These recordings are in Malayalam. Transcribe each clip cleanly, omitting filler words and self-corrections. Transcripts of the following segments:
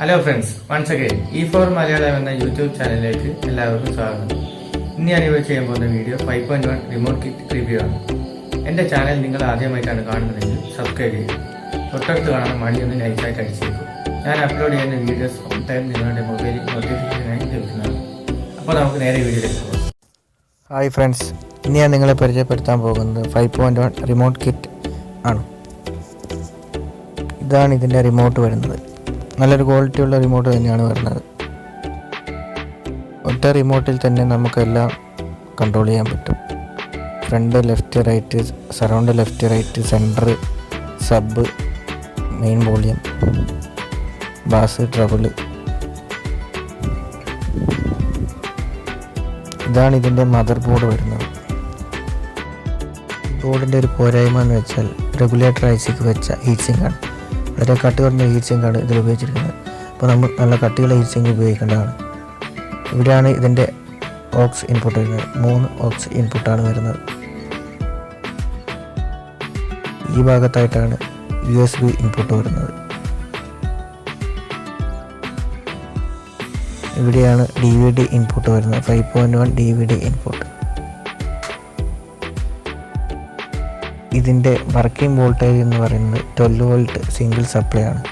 Hello friends, once again E4 Malayalam എന്ന യൂട്യൂബ് ചാനലിലേക്ക് എല്ലാവർക്കും സ്വാഗതം. ഇന്ന് ഞാനിവിടെ ചെയ്യാൻ പോകുന്ന വീഡിയോ 5.1 റിമോട്ട് കിറ്റ് റിവ്യൂ ആണ്. എൻ്റെ ചാനൽ നിങ്ങൾ ആദ്യമായിട്ടാണ് കാണുന്നതെങ്കിൽ സബ്സ്ക്രൈബ് ചെയ്യുക. തൊട്ടടുത്ത് കാണുന്ന മണിയൊന്ന് നൈസായിട്ട് അടിച്ചേക്കും. ഞാൻ അപ്ലോഡ് ചെയ്യുന്ന വീഡിയോസ് ഓൺ ടൈം നിങ്ങളുടെ മൊബൈലിൽ നോട്ടിഫിക്കേഷനായി ലഭിക്കുന്നതാണ്. അപ്പോൾ നമുക്ക് നേരെ വീഡിയോയിലേക്ക് പോകാം. ഹായ് ഫ്രണ്ട്സ്, ഇന്ന് ഞാൻ നിങ്ങളെ പരിചയപ്പെടുത്താൻ പോകുന്നത് 5.1 റിമോട്ട് കിറ്റ് ആണ്. ഇതാണ് ഇതിൻ്റെ റിമോട്ട് വരുന്നത്. നല്ലൊരു ക്വാളിറ്റിയുള്ള റിമോട്ട് തന്നെയാണ് വരുന്നത്. ഒറ്റ റിമോട്ടിൽ തന്നെ നമുക്കെല്ലാം കൺട്രോൾ ചെയ്യാൻ പറ്റും. Front, left, right, surround, left, right, centre, sub, main volume, bass, treble. ഇതാണ് ഇതിൻ്റെ മദർ ബോർഡ് വരുന്നത്. ബോർഡിൻ്റെ ഒരു പോരായ്മ എന്ന് വെച്ചാൽ റെഗുലേറ്റർ ഐസിക്ക് വെച്ച ഹീറ്റ് സിങ്കാണ്. വളരെ കട്ടി കുറഞ്ഞ ഹീറ്റ് സിങ്കാണ് ഇതിൽ ഉപയോഗിച്ചിരിക്കുന്നത്. അപ്പോൾ നമ്മൾ നല്ല കട്ടിയുള്ള ഹീറ്റ് സിങ്ക് ഉപയോഗിക്കേണ്ടതാണ്. ഇവിടെയാണ് ഇതിൻ്റെ ഓക്സ് ഇൻപുട്ട് വരുന്നത്. 3 ഓക്സ് ഇൻപുട്ടാണ് വരുന്നത്. ഈ ഭാഗത്തായിട്ടാണ് USB ഇൻപുട്ട് വരുന്നത്. ഇവിടെയാണ് DVD ഇൻപുട്ട് വരുന്നത്. 5.1 DVD ഇൻപുട്ട്. ഇതിൻ്റെ വർക്കിംഗ് വോൾട്ടേജ് എന്ന് പറയുന്നത് 12 വോൾട്ട് സിംഗിൾ സപ്ലൈ ആണ്.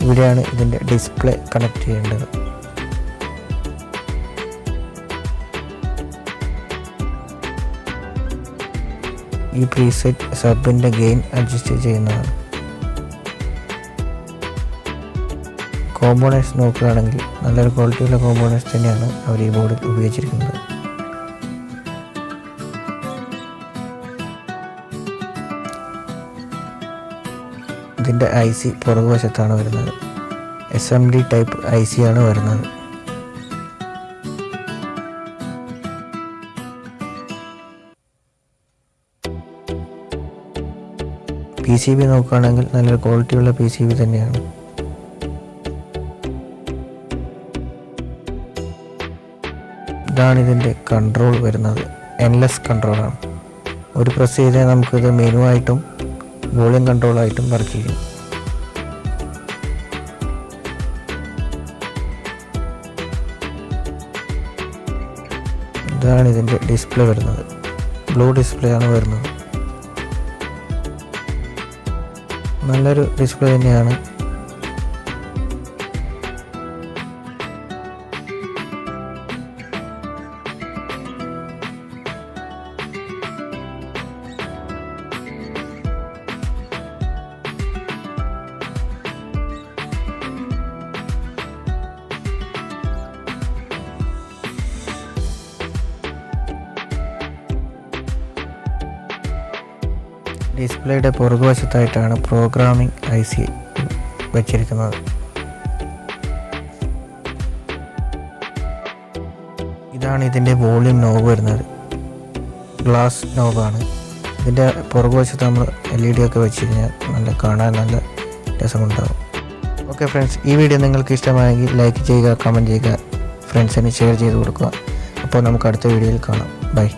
ഇവിടെയാണ് ഇതിൻ്റെ ഡിസ്പ്ലേ കണക്ട് ചെയ്യേണ്ടത്. ഈ പ്രീസെറ്റ് സബിൻ്റെ ഗെയിൻ അഡ്ജസ്റ്റ് ചെയ്യുന്നതാണ്. കോമ്പോണൻറ്റ്സ് നോക്കുകയാണെങ്കിൽ നല്ലൊരു ക്വാളിറ്റിയുള്ള കോമ്പോണൻറ്റ്സ് തന്നെയാണ് അവർ ഈ ബോർഡിൽ ഉപയോഗിച്ചിരിക്കുന്നത്. ഇതിൻ്റെ IC പുറകുവശത്താണ് വരുന്നത്. SMD ടൈപ്പ് IC ആണ് വരുന്നത്. PCB നോക്കുകയാണെങ്കിൽ നല്ലൊരു ക്വാളിറ്റിയുള്ള PCB തന്നെയാണ്. ഇതാണ് ഇതിൻ്റെ കൺട്രോൾ വരുന്നത്. എൻലെസ് കൺട്രോളാണ്. ഒരു പ്രസ് ചെയ്താൽ നമുക്കിത് മെനു ആയിട്ടും വോളിയം കൺട്രോളായിട്ടും വർക്ക് ചെയ്യും. ഇതാണ് ഇതിൻ്റെ ഡിസ്പ്ലേ വരുന്നത്. ബ്ലൂ ഡിസ്പ്ലേ ആണ് വരുന്നത്. നല്ലൊരു ഡിസ്പ്ലേ തന്നെയാണ്. ഡിസ്പ്ലേയുടെ പുറകുവശത്തായിട്ടാണ് പ്രോഗ്രാമിംഗ് IC വച്ചിരിക്കുന്നത്. ഇതാണ് ഇതിൻ്റെ വോളിയം നോബ് വരുന്നത്. ഗ്ലാസ് നോബാണ്. ഇതിൻ്റെ പുറകുവശത്ത് നമ്മൾ LED ഒക്കെ വെച്ച് കഴിഞ്ഞാൽ കാണാൻ നല്ല രസമുണ്ടാകും. ഓക്കെ ഫ്രണ്ട്സ്, ഈ വീഡിയോ നിങ്ങൾക്ക് ഇഷ്ടമായെങ്കിൽ ലൈക്ക് ചെയ്യുക, കമൻറ്റ് ചെയ്യുക, ഫ്രണ്ട്സിന് ഷെയർ ചെയ്ത് കൊടുക്കുക. അപ്പോൾ നമുക്ക് അടുത്ത വീഡിയോയിൽ കാണാം. ബൈ.